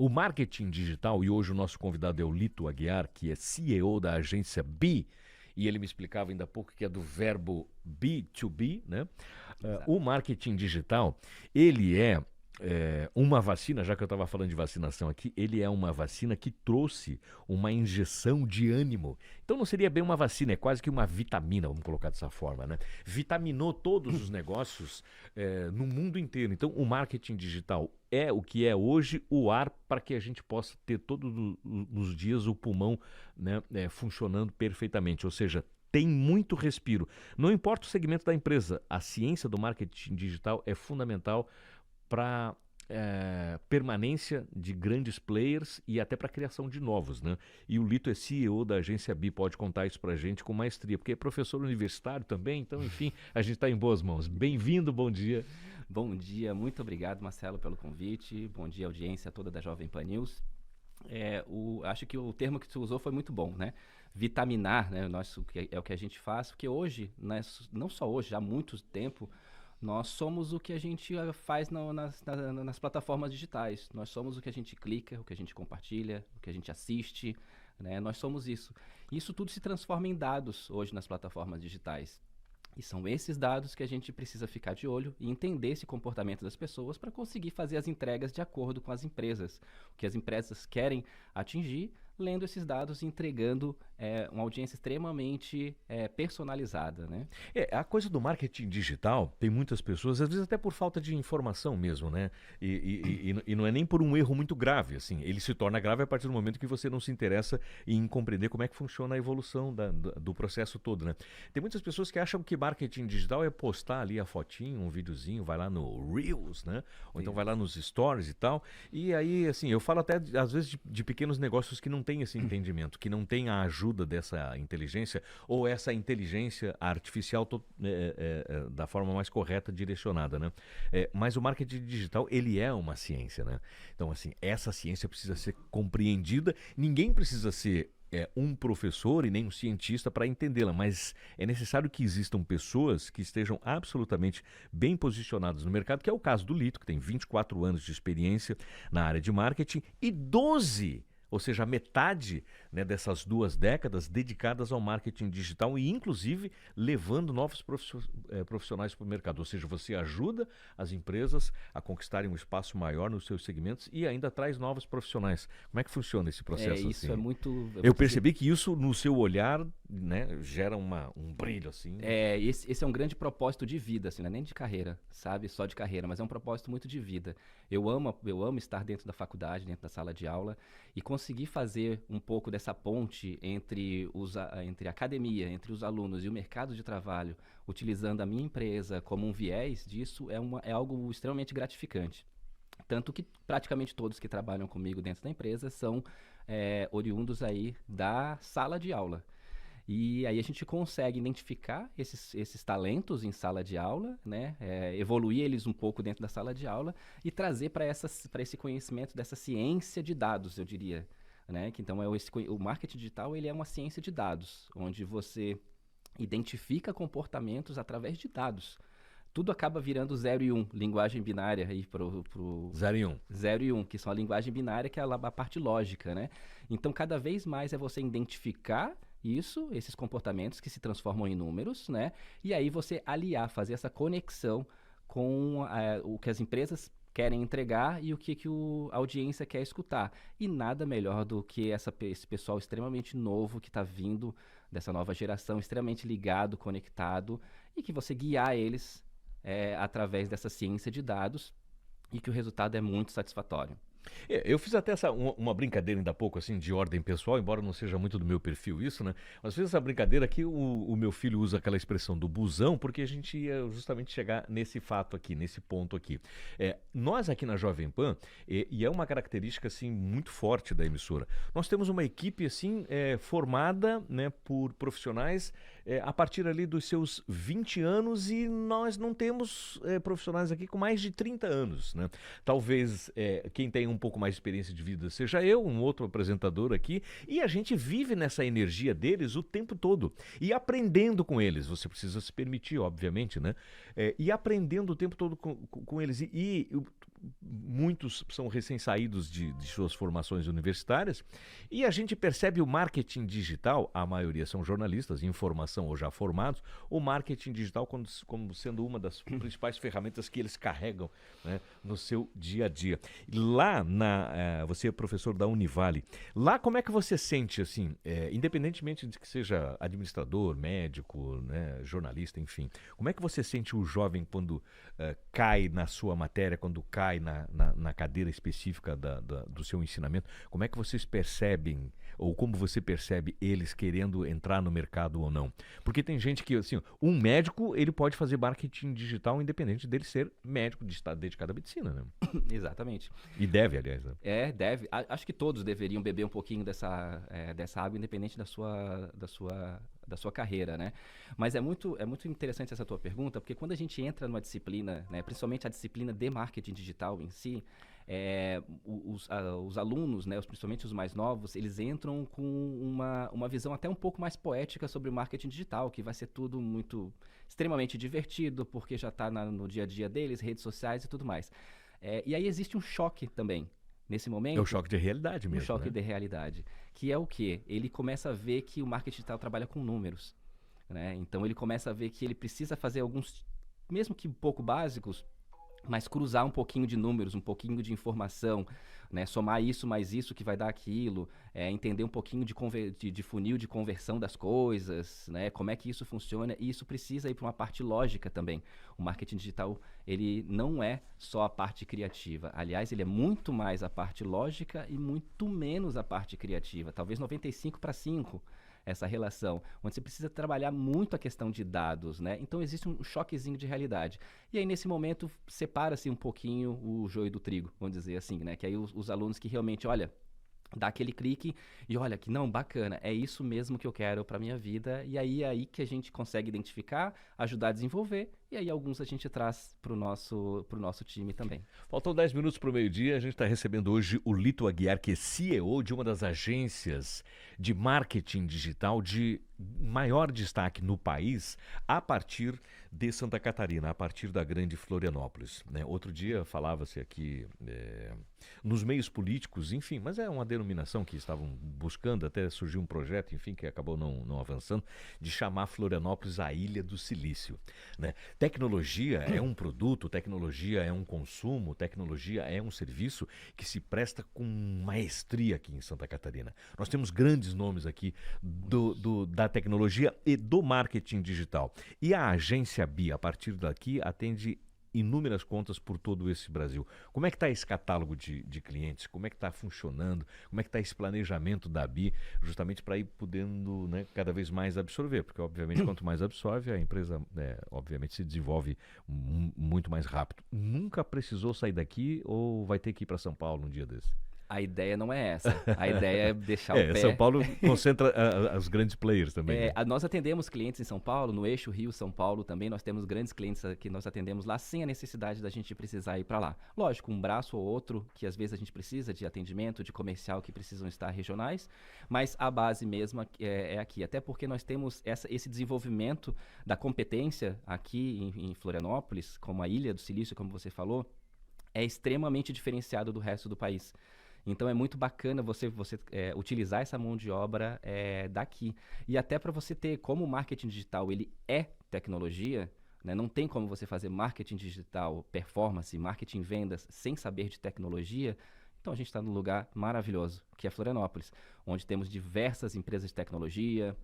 O marketing digital, e hoje o nosso convidado é o Lito Aguiar, que é CEO da agência B, e ele me explicava ainda há pouco que é do verbo B2B, né? O marketing digital, ele é uma vacina, já que eu estava falando de vacinação aqui, ele é uma vacina que trouxe uma injeção de ânimo. Então não seria bem uma vacina, é quase que uma vitamina, vamos colocar dessa forma, né? Vitaminou todos os negócios no mundo inteiro. Então o marketing digital é o que é hoje o ar para que a gente possa ter todos os dias o pulmão, né, funcionando perfeitamente. Ou seja, tem muito respiro. Não importa o segmento da empresa, a ciência do marketing digital é fundamental para permanência de grandes players e até para a criação de novos, né? E o Lito é CEO da agência B, pode contar isso para a gente com maestria, porque é professor universitário também, então, enfim, a gente está em boas mãos. Bem-vindo, bom dia. Bom dia, muito obrigado, Marcelo, pelo convite. Bom dia, audiência toda da Jovem Pan News. Acho que o termo que tu usou foi muito bom, né? Vitaminar, né? É o que a gente faz, porque hoje, não só hoje, já há muito tempo, nós somos o que a gente faz nas plataformas digitais. Nós somos o que a gente clica, o que a gente compartilha, o que a gente assiste, né? Nós somos isso. Isso tudo se transforma em dados hoje nas plataformas digitais. E são esses dados que a gente precisa ficar de olho e entender esse comportamento das pessoas para conseguir fazer as entregas de acordo com as empresas. O que as empresas querem atingir, lendo esses dados e entregando uma audiência extremamente personalizada, né? A coisa do marketing digital, tem muitas pessoas, às vezes até por falta de informação mesmo, né? E não é nem por um erro muito grave, assim. Ele se torna grave a partir do momento que você não se interessa em compreender como é que funciona a evolução do processo todo, né? Tem muitas pessoas que acham que marketing digital é postar ali a fotinho, um videozinho, vai lá no Reels, né? Ou então vai lá nos Stories e tal. E aí, assim, eu falo até às vezes de pequenos negócios que não têm esse entendimento, que não têm a ajuda dessa inteligência ou essa inteligência artificial da forma mais correta direcionada, né? Mas o marketing digital, ele é uma ciência, né? Então, assim, essa ciência precisa ser compreendida. Ninguém precisa ser um professor e nem um cientista para entendê-la, mas é necessário que existam pessoas que estejam absolutamente bem posicionadas no mercado, que é o caso do Lito, que tem 24 anos de experiência na área de marketing e 12, ou seja, a metade, né, dessas 2 décadas dedicadas ao marketing digital e, inclusive, levando novos profissionais para o mercado. Ou seja, você ajuda as empresas a conquistarem um espaço maior nos seus segmentos e ainda traz novos profissionais. Como é que funciona esse processo? Isso assim? é muito... Eu percebi que isso, no seu olhar, né, gera um brilho, assim. Esse é um grande propósito de vida, assim, não é nem de carreira, sabe? Só de carreira, mas é um propósito muito de vida. Eu amo estar dentro da faculdade, dentro da sala de aula e conseguir fazer um pouco dessa ponte entre a academia, entre os alunos e o mercado de trabalho, utilizando a minha empresa como um viés disso, é algo extremamente gratificante. Tanto que praticamente todos que trabalham comigo dentro da empresa são oriundos aí da sala de aula. E aí a gente consegue identificar esses talentos em sala de aula, né? Evoluir eles um pouco dentro da sala de aula e trazer para esse conhecimento dessa ciência de dados, eu diria, né? Que então o marketing digital, ele é uma ciência de dados, onde você identifica comportamentos através de dados. Tudo acaba virando 0 e 1, linguagem binária aí pro 0 e 1. 0 e 1, que são a linguagem binária, que é a parte lógica, né? Então, cada vez mais é você identificar esses comportamentos que se transformam em números, né? E aí você aliar, fazer essa conexão com o que as empresas querem entregar e o que a audiência quer escutar. E nada melhor do que esse pessoal extremamente novo que está vindo dessa nova geração, extremamente ligado, conectado, e que você guiar eles através dessa ciência de dados e que o resultado é muito satisfatório. Eu fiz até uma brincadeira ainda há pouco, assim, de ordem pessoal, embora não seja muito do meu perfil isso, né? Mas fiz essa brincadeira que o meu filho usa aquela expressão do busão, porque a gente ia justamente chegar nesse fato aqui, nesse ponto aqui. Nós aqui na Jovem Pan, e é uma característica, assim, muito forte da emissora, nós temos uma equipe, assim, formada, né, por profissionais a partir ali dos seus 20 anos e nós não temos profissionais aqui com mais de 30 anos, né? Talvez quem tem um pouco mais de experiência de vida seja eu, um outro apresentador aqui, e a gente vive nessa energia deles o tempo todo e aprendendo com eles. Você precisa se permitir, obviamente, né? E aprendendo o tempo todo com eles. muitos são recém-saídos de suas formações universitárias, e a gente percebe o marketing digital, a maioria são jornalistas em formação ou já formados, o marketing digital como sendo uma das principais ferramentas que eles carregam, né, no seu dia a dia. Lá, você é professor da Univale, lá como é que você sente, assim, independentemente de que seja administrador, médico, né, jornalista, enfim, como é que você sente o jovem quando cai na sua matéria, quando cai na cadeira específica do seu ensinamento? Como é que vocês percebem, ou como você percebe eles querendo entrar no mercado ou não? Porque tem gente que, assim, um médico, ele pode fazer marketing digital independente dele ser médico, de estar dedicado à medicina, né? Exatamente. E deve, aliás, né? Deve. Acho que todos deveriam beber um pouquinho dessa água, independente da sua carreira, né? Mas é muito interessante essa tua pergunta, porque quando a gente entra numa disciplina, né, principalmente a disciplina de marketing digital em si, os alunos, né, principalmente os mais novos, eles entram com uma visão até um pouco mais poética sobre o marketing digital, que vai ser tudo extremamente divertido, porque já está no dia a dia deles, redes sociais e tudo mais. E aí existe um choque também. Nesse momento... É o choque de realidade mesmo, Um choque né? de realidade. Que é o quê? Ele começa a ver que o marketing digital trabalha com números, né? Então ele começa a ver que ele precisa fazer alguns, mesmo que um pouco básicos, mas cruzar um pouquinho de números, um pouquinho de informação, né? Somar isso mais isso que vai dar aquilo, entender um pouquinho de funil de conversão das coisas, né? Como é que isso funciona, e isso precisa ir para uma parte lógica também. O marketing digital, ele não é só a parte criativa. Aliás, ele é muito mais a parte lógica e muito menos a parte criativa. Talvez 95/5. Essa relação, onde você precisa trabalhar muito a questão de dados, né? Então existe um choquezinho de realidade. E aí, nesse momento, separa-se um pouquinho o joio do trigo, vamos dizer assim, né? Que aí os alunos que realmente, olha, dá aquele clique e olha que não, bacana, é isso mesmo que eu quero para minha vida. E aí é aí que a gente consegue identificar, ajudar a desenvolver, e aí alguns a gente traz pro nosso time também. Faltam 10 minutos para o meio-dia. A gente está recebendo hoje o Lito Aguiar, que é CEO de uma das agências de marketing digital de maior destaque no país, a partir de Santa Catarina, a partir da grande Florianópolis, né? Outro dia falava-se aqui nos meios políticos, enfim, mas é uma denominação que estavam buscando, até surgiu um projeto, enfim, que acabou não avançando, de chamar Florianópolis a Ilha do Silício, né? Tecnologia é um produto, tecnologia é um consumo, tecnologia é um serviço que se presta com maestria aqui em Santa Catarina. Nós temos grandes nomes aqui da tecnologia e do marketing digital. E a agência BI, a partir daqui, atende inúmeras contas por todo esse Brasil. Como é que está esse catálogo de clientes? Como é que está funcionando? Como é que está esse planejamento da BI, justamente para ir podendo, né, cada vez mais absorver? Porque, obviamente, quanto mais absorve, a empresa, obviamente, se desenvolve muito mais rápido. Nunca precisou sair daqui ou vai ter que ir para São Paulo um dia desse? A ideia não é essa. A ideia é deixar o pé... São Paulo concentra os grandes players também. Né? Nós atendemos clientes em São Paulo, no eixo Rio-São Paulo também. Nós temos grandes clientes que nós atendemos lá sem a necessidade da gente precisar ir para lá. Lógico, um braço ou outro que às vezes a gente precisa de atendimento, de comercial que precisam estar regionais, mas a base mesma é aqui. Até porque nós temos esse desenvolvimento da competência aqui em Florianópolis, como a Ilha do Silício, como você falou, é extremamente diferenciado do resto do país. Então é muito bacana você utilizar essa mão de obra daqui. E até para você ter, como o marketing digital ele é tecnologia, né? Não tem como você fazer marketing digital, performance, marketing vendas sem saber de tecnologia. Então a gente está num lugar maravilhoso, que é Florianópolis, onde temos diversas empresas de tecnologia,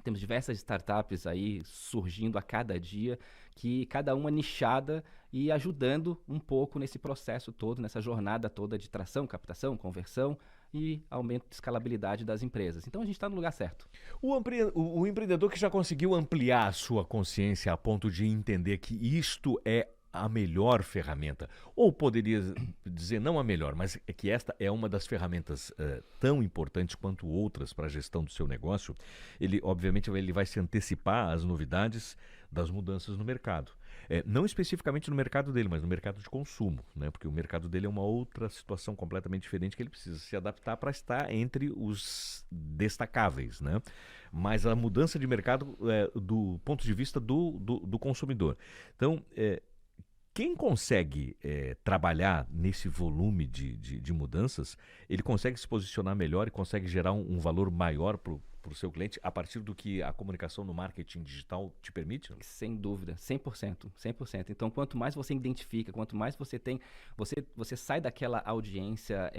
temos diversas startups aí surgindo a cada dia, que cada uma nichada e ajudando um pouco nesse processo todo, nessa jornada toda de tração, captação, conversão e aumento de escalabilidade das empresas. Então a gente está no lugar certo. O empreendedor que já conseguiu ampliar a sua consciência a ponto de entender que isto é a melhor ferramenta, ou poderia dizer não a melhor, mas é que esta é uma das ferramentas tão importantes quanto outras para a gestão do seu negócio. Ele, obviamente, ele vai se antecipar às novidades das mudanças no mercado. Não especificamente no mercado dele, mas no mercado de consumo, né? Porque o mercado dele é uma outra situação completamente diferente que ele precisa se adaptar para estar entre os destacáveis, né? Mas a mudança de mercado do ponto de vista do consumidor. Então, Quem consegue trabalhar nesse volume de mudanças, ele consegue se posicionar melhor e consegue gerar um valor maior para o seu cliente a partir do que a comunicação no marketing digital te permite? Não? Sem dúvida, 100%, 100%. Então, quanto mais você identifica, quanto mais você tem, você sai daquela audiência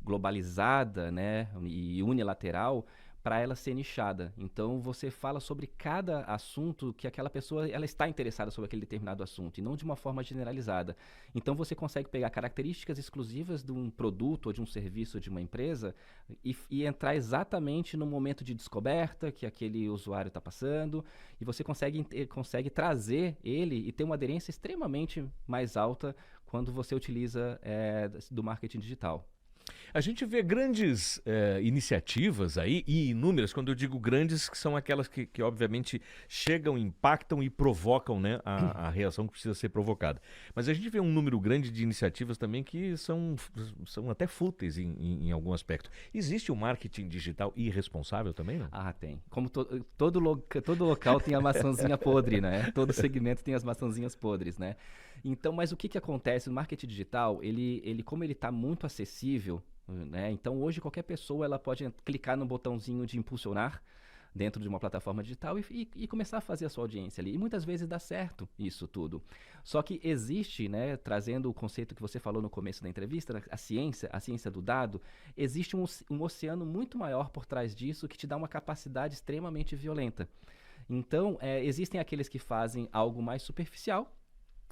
globalizada, né, e unilateral, para ela ser nichada. Então, você fala sobre cada assunto que aquela pessoa ela está interessada sobre aquele determinado assunto, e não de uma forma generalizada. Então, você consegue pegar características exclusivas de um produto ou de um serviço de uma empresa e entrar exatamente no momento de descoberta que aquele usuário está passando, e você consegue trazer ele e ter uma aderência extremamente mais alta quando você utiliza do marketing digital. A gente vê grandes iniciativas aí, e inúmeras, quando eu digo grandes, que são aquelas que obviamente chegam, impactam e provocam, né, a reação que precisa ser provocada. Mas a gente vê um número grande de iniciativas também que são até fúteis em algum aspecto. Existe o marketing digital irresponsável também, não? Ah, tem. Como todo local tem a maçãzinha podre, né? Todo segmento tem as maçãzinhas podres, né? Então, mas o que acontece no marketing digital? Ele como ele está muito acessível, né? Então, hoje qualquer pessoa ela pode clicar no botãozinho de impulsionar dentro de uma plataforma digital e começar a fazer a sua audiência ali. E muitas vezes dá certo isso tudo. Só que existe, né, trazendo o conceito que você falou no começo da entrevista, a ciência do dado, existe um oceano muito maior por trás disso que te dá uma capacidade extremamente violenta. Então, existem aqueles que fazem algo mais superficial,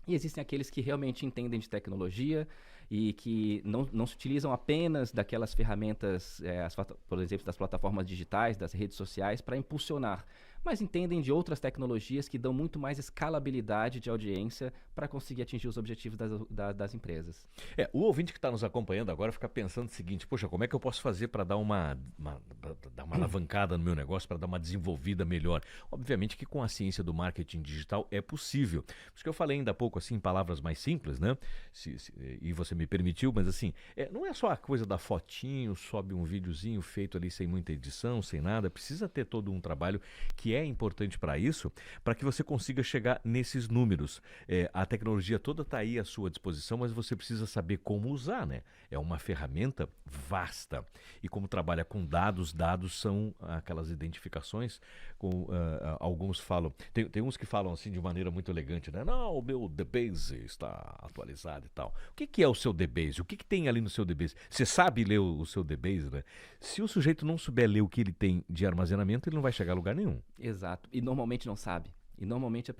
e existem aqueles que realmente entendem de tecnologia e que não se utilizam apenas daquelas ferramentas, por exemplo, das plataformas digitais, das redes sociais, para impulsionar, mas entendem de outras tecnologias que dão muito mais escalabilidade de audiência para conseguir atingir os objetivos das empresas. O ouvinte que está nos acompanhando agora fica pensando o seguinte: poxa, como é que eu posso fazer para dar uma alavancada no meu negócio, para dar uma desenvolvida melhor? Obviamente que com a ciência do marketing digital é possível. Por isso que eu falei ainda há pouco, assim, em palavras mais simples, né? E você me permitiu, mas assim, não é só a coisa da fotinho, sobe um videozinho feito ali sem muita edição, sem nada. Precisa ter todo um trabalho que é importante para isso, para que você consiga chegar nesses números. A tecnologia toda está aí à sua disposição, mas você precisa saber como usar, né? É uma ferramenta vasta. E como trabalha com dados são aquelas identificações, alguns falam, tem uns que falam assim de maneira muito elegante, né? Não, o meu DBase está atualizado e tal. O que é o seu DBase? O que tem ali no seu DBase? Você sabe ler o seu DBase, né? Se o sujeito não souber ler o que ele tem de armazenamento, ele não vai chegar a lugar nenhum. Exato. E normalmente não sabe. E normalmente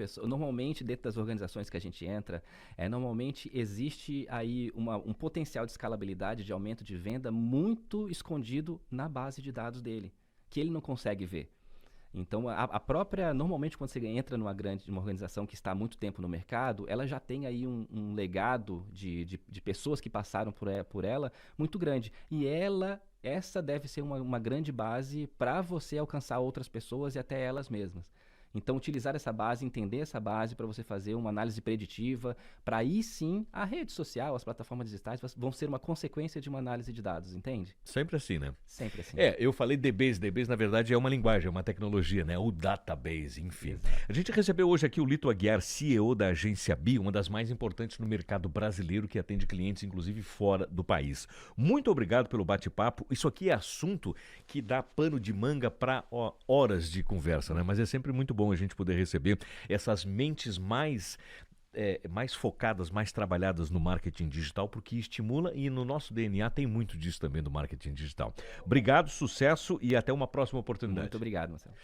dentro das organizações que a gente entra, normalmente existe aí um potencial de escalabilidade, de aumento de venda muito escondido na base de dados dele, que ele não consegue ver. Então, normalmente quando você entra numa organização que está há muito tempo no mercado, ela já tem aí um legado de pessoas que passaram por ela muito grande. E essa deve ser uma grande base para você alcançar outras pessoas e até elas mesmas. Então, utilizar essa base, entender essa base para você fazer uma análise preditiva, para aí sim a rede social, as plataformas digitais vão ser uma consequência de uma análise de dados, entende? Sempre assim, né? Sempre assim. Eu falei DBase. DBase, na verdade, é uma linguagem, é uma tecnologia, né? O database, enfim. Exato. A gente recebeu hoje aqui o Lito Aguiar, CEO da Agência BI, uma das mais importantes no mercado brasileiro, que atende clientes, inclusive, fora do país. Muito obrigado pelo bate-papo. Isso aqui é assunto que dá pano de manga para horas de conversa, né? Mas é sempre muito bom a gente poder receber essas mentes mais focadas, mais trabalhadas no marketing digital, porque estimula, e no nosso DNA tem muito disso também do marketing digital. Obrigado, sucesso e até uma próxima oportunidade. Muito obrigado, Marcelo.